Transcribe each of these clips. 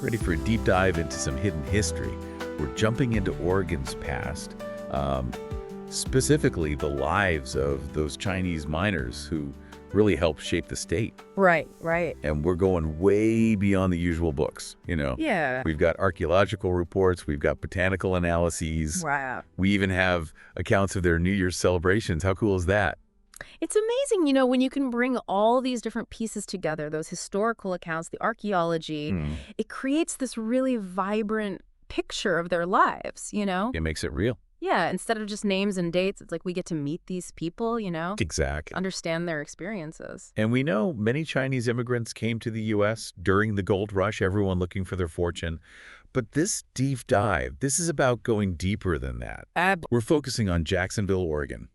Ready for a deep dive into some hidden history? We're jumping into Oregon's past, um, specifically the lives of those Chinese miners who really helped shape the state. Right, right. And we're going way beyond the usual books. Yeah. We've got archaeological reports, we've got botanical analyses, Wow. we even have accounts of their New Year's celebrations. How cool is that? It's amazing, when you can bring all these different pieces together, those historical accounts, the archaeology, it creates this really vibrant picture of their lives. It makes it real. Yeah, instead of just names and dates, it's like we get to meet these people, Exactly. understand their experiences. And we know many Chinese immigrants came to the U.S. during the gold rush, everyone looking for their fortune. But this deep dive, this is about going deeper than that. We're focusing on Jacksonville, Oregon.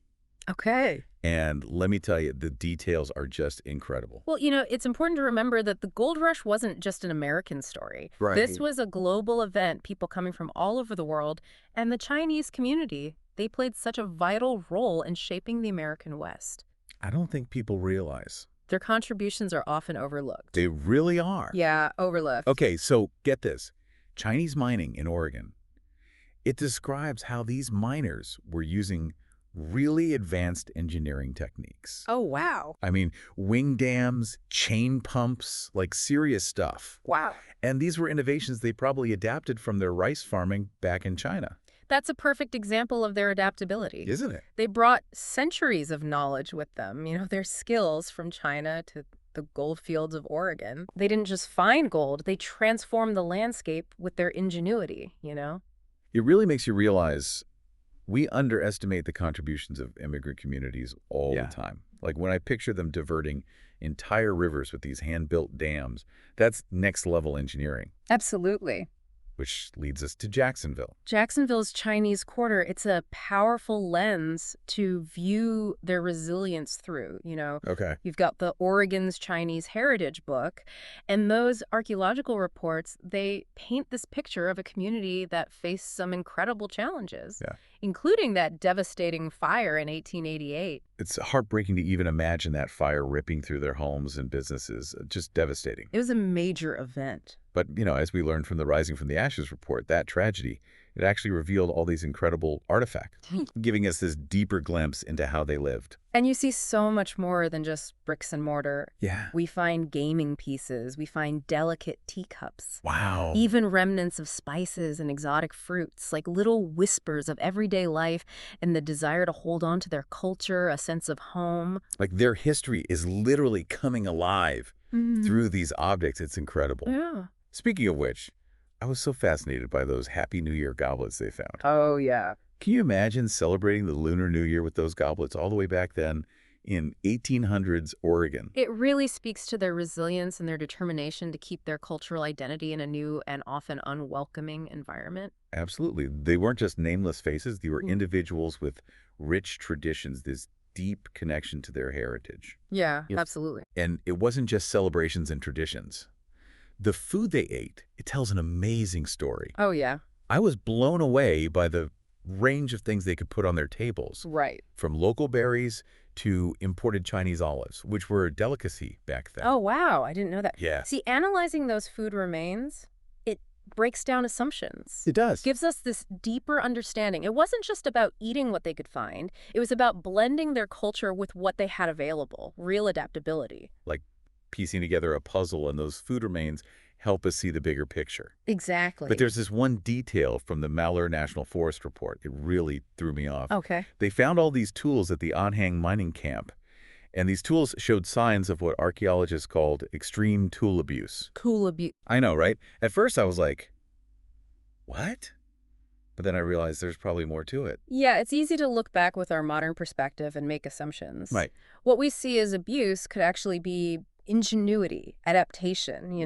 Okay. And let me tell you, the details are just incredible. Well, it's important to remember that the gold rush wasn't just an American story. Right. This was a global event, people coming from all over the world, and the Chinese community, they played such a vital role in shaping the American West. I don't think people realize. Their contributions are often overlooked. They really are. Yeah, overlooked. Okay, so get this. Chinese mining in Oregon. It describes how these miners were using really advanced engineering techniques. Oh, wow. I mean, wing dams, chain pumps, like serious stuff. Wow. And these were innovations they probably adapted from their rice farming back in China. That's a perfect example of their adaptability. Isn't it? They brought centuries of knowledge with them, their skills from China to the gold fields of Oregon. They didn't just find gold, they transformed the landscape with their ingenuity. It really makes you realize we underestimate the contributions of immigrant communities all the time. Like when I picture them diverting entire rivers with these hand-built dams, that's next-level engineering. Absolutely. Which leads us to Jacksonville. Jacksonville's Chinese Quarter, it's a powerful lens to view their resilience through. Okay. You've got the Oregon's Chinese Heritage book, and those archaeological reports, they paint this picture of a community that faced some incredible challenges, including that devastating fire in 1888. It's heartbreaking to even imagine that fire ripping through their homes and businesses. Just devastating. It was a major event. But, as we learned from the Rising from the Ashes report, that tragedy, it actually revealed all these incredible artifacts, giving us this deeper glimpse into how they lived. And you see so much more than just bricks and mortar. Yeah. We find gaming pieces. We find delicate teacups. Wow. Even remnants of spices and exotic fruits, like little whispers of everyday life and the desire to hold on to their culture, a sense of home. Like their history is literally coming alive through these objects. It's incredible. Yeah. Speaking of which, I was so fascinated by those Happy New Year goblets they found. Oh, yeah. Can you imagine celebrating the Lunar New Year with those goblets all the way back then in 1800s Oregon? It really speaks to their resilience and their determination to keep their cultural identity in a new and often unwelcoming environment. Absolutely. They weren't just nameless faces. They were individuals with rich traditions, this deep connection to their heritage. Yeah, absolutely. And it wasn't just celebrations and traditions. The food they ate, it tells an amazing story. Oh, yeah. I was blown away by the range of things they could put on their tables. Right. From local berries to imported Chinese olives, which were a delicacy back then. Oh, wow. I didn't know that. Yeah. See, analyzing those food remains, it breaks down assumptions. It does. Gives us this deeper understanding. It wasn't just about eating what they could find. It was about blending their culture with what they had available, real adaptability. Like piecing together a puzzle, and those food remains help us see the bigger picture. Exactly. But there's this one detail from the Malheur National Forest report. It really threw me off. Okay. They found all these tools at the Onhang mining camp, and these tools showed signs of what archaeologists called extreme tool abuse. Cool abuse. I know, right? At first I was like, what? But then I realized there's probably more to it. Yeah, it's easy to look back with our modern perspective and make assumptions. Right. What we see as abuse could actually be ingenuity, adaptation.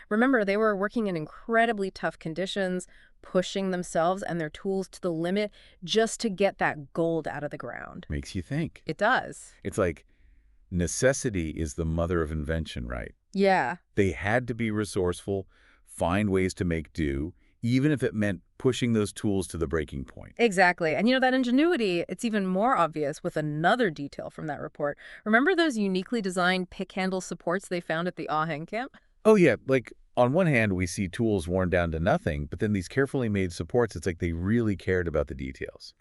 Remember, they were working in incredibly tough conditions, pushing themselves and their tools to the limit just to get that gold out of the ground. Makes you think. It does. It's like necessity is the mother of invention, right? Yeah. They had to be resourceful, find ways to make do, even if it meant pushing those tools to the breaking point. Exactly. And that ingenuity, it's even more obvious with another detail from that report. Remember those uniquely designed pick handle supports they found at the Aheng camp? Oh, yeah. Like, on one hand, we see tools worn down to nothing, but then these carefully made supports, it's like they really cared about the details.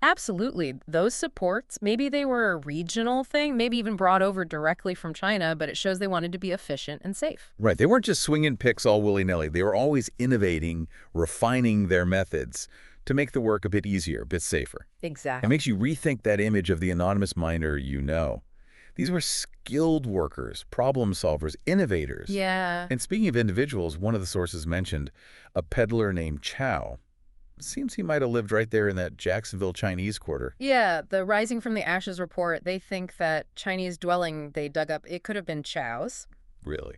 Absolutely. Those supports, maybe they were a regional thing, maybe even brought over directly from China, but it shows they wanted to be efficient and safe. Right. They weren't just swinging picks all willy-nilly. They were always innovating, refining their methods to make the work a bit easier, a bit safer. It Exactly. makes you rethink that image of the anonymous miner you know. These were skilled workers, problem solvers, innovators. Yeah. And speaking of individuals, one of the sources mentioned a peddler named Chow. Seems he might have lived right there in that Jacksonville Chinese quarter. Yeah, the Rising from the Ashes report, they think that Chinese dwelling they dug up, it could have been Chow's. Really?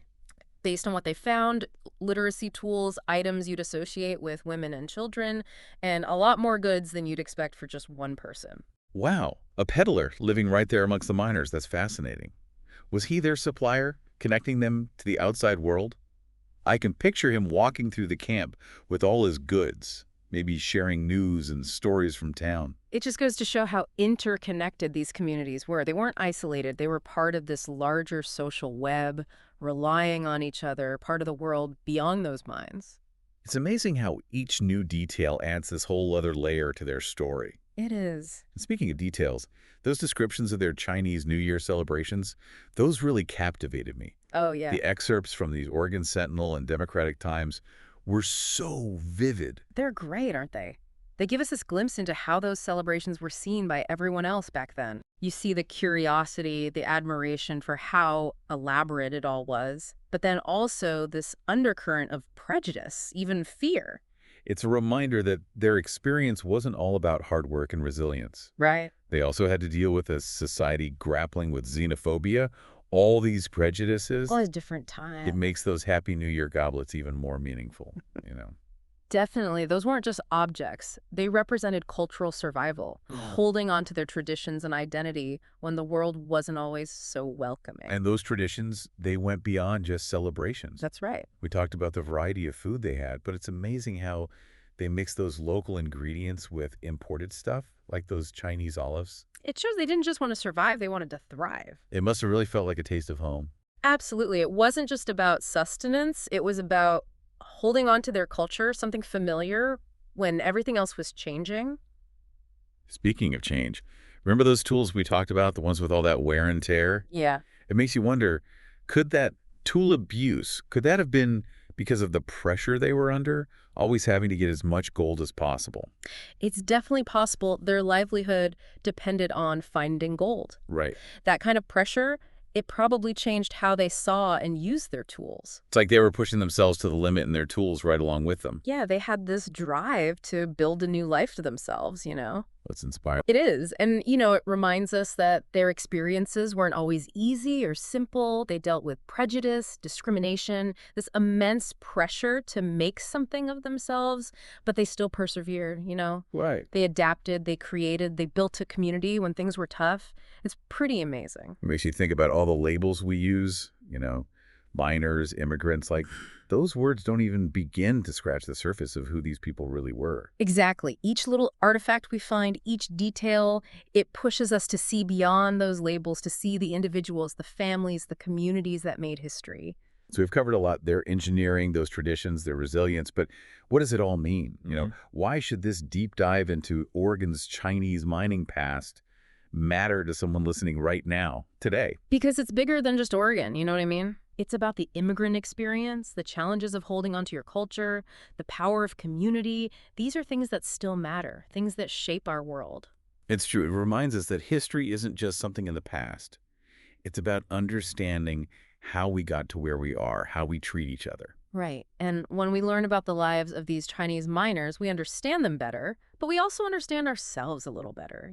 Based on what they found, literacy tools, items you'd associate with women and children, and a lot more goods than you'd expect for just one person. Wow, a peddler living right there amongst the miners. That's fascinating. Was he their supplier, connecting them to the outside world? I can picture him walking through the camp with all his goods, maybe sharing news and stories from town. It just goes to show how interconnected these communities were. They weren't isolated. They were part of this larger social web, relying on each other, part of the world beyond those mines. It's amazing how each new detail adds this whole other layer to their story. It is. And speaking of details, those descriptions of their Chinese New Year celebrations, those really captivated me. Oh, yeah. The excerpts from the Oregon Sentinel and Democratic Times were so vivid. They're great, aren't they? They give us this glimpse into how those celebrations were seen by everyone else back then. You see the curiosity, the admiration for how elaborate it all was, but then also this undercurrent of prejudice, even fear. It's a reminder that their experience wasn't all about hard work and resilience. Right. They also had to deal with a society grappling with xenophobia, all these prejudices. All a different It time. makes those Happy New Year goblets even more meaningful. Definitely. Those weren't just objects. They represented cultural survival, holding on to their traditions and identity when the world wasn't always so welcoming. And those traditions, they went beyond just celebrations. That's right. We talked about the variety of food they had, but it's amazing how they mix those local ingredients with imported stuff, like those Chinese olives. It shows they didn't just want to survive, they wanted to thrive. It must have really felt like a taste of home. Absolutely. It wasn't just about sustenance. It was about holding on to their culture, something familiar when everything else was changing. Speaking of change, remember those tools we talked about, the ones with all that wear and tear? Yeah. It makes you wonder, could that tool abuse, could that have been because of the pressure they were under, always having to get as much gold as possible? It's definitely possible their livelihood depended on finding gold. Right. That kind of pressure, it probably changed how they saw and used their tools. It's like they were pushing themselves to the limit and their tools right along with them. Yeah, they had this drive to build a new life to themselves. Let's inspire. It is. And, it reminds us that their experiences weren't always easy or simple. They dealt with prejudice, discrimination, this immense pressure to make something of themselves, but they still persevered. Right. They adapted, they created, they built a community when things were tough. It's pretty amazing. It makes you think about all the labels we use, minors, immigrants, like those words don't even begin to scratch the surface of who these people really were. Exactly. Each little artifact we find, each detail, it pushes us to see beyond those labels, to see the individuals, the families, the communities that made history. So we've covered a lot, their engineering, those traditions, their resilience, but what does it all mean? Why should this deep dive into Oregon's Chinese mining past matter to someone listening right now, today? Because it's bigger than just Oregon, you know what I mean? It's about the immigrant experience, the challenges of holding onto your culture, the power of community. These are things that still matter, things that shape our world. It's true. It reminds us that history isn't just something in the past. It's about understanding how we got to where we are, how we treat each other. Right. And when we learn about the lives of these Chinese miners, we understand them better, but we also understand ourselves a little better.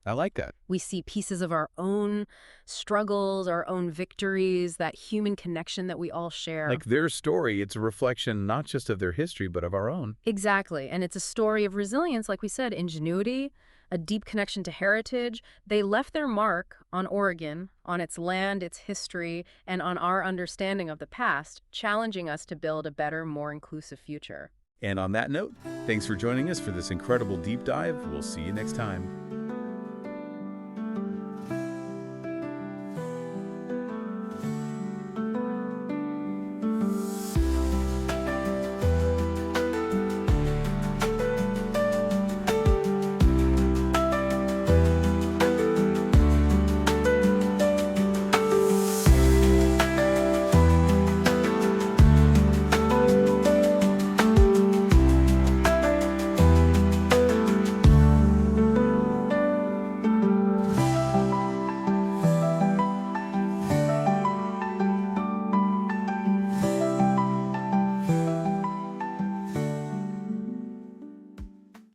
I like that. We see pieces of our own struggles, our own victories, that human connection that we all share. Like their story, it's a reflection not just of their history, but of our own. Exactly. And it's a story of resilience, like we said, ingenuity, a deep connection to heritage. They left their mark on Oregon, on its land, its history, and on our understanding of the past, challenging us to build a better, more inclusive future. And on that note, thanks for joining us for this incredible deep dive. We'll see you next time.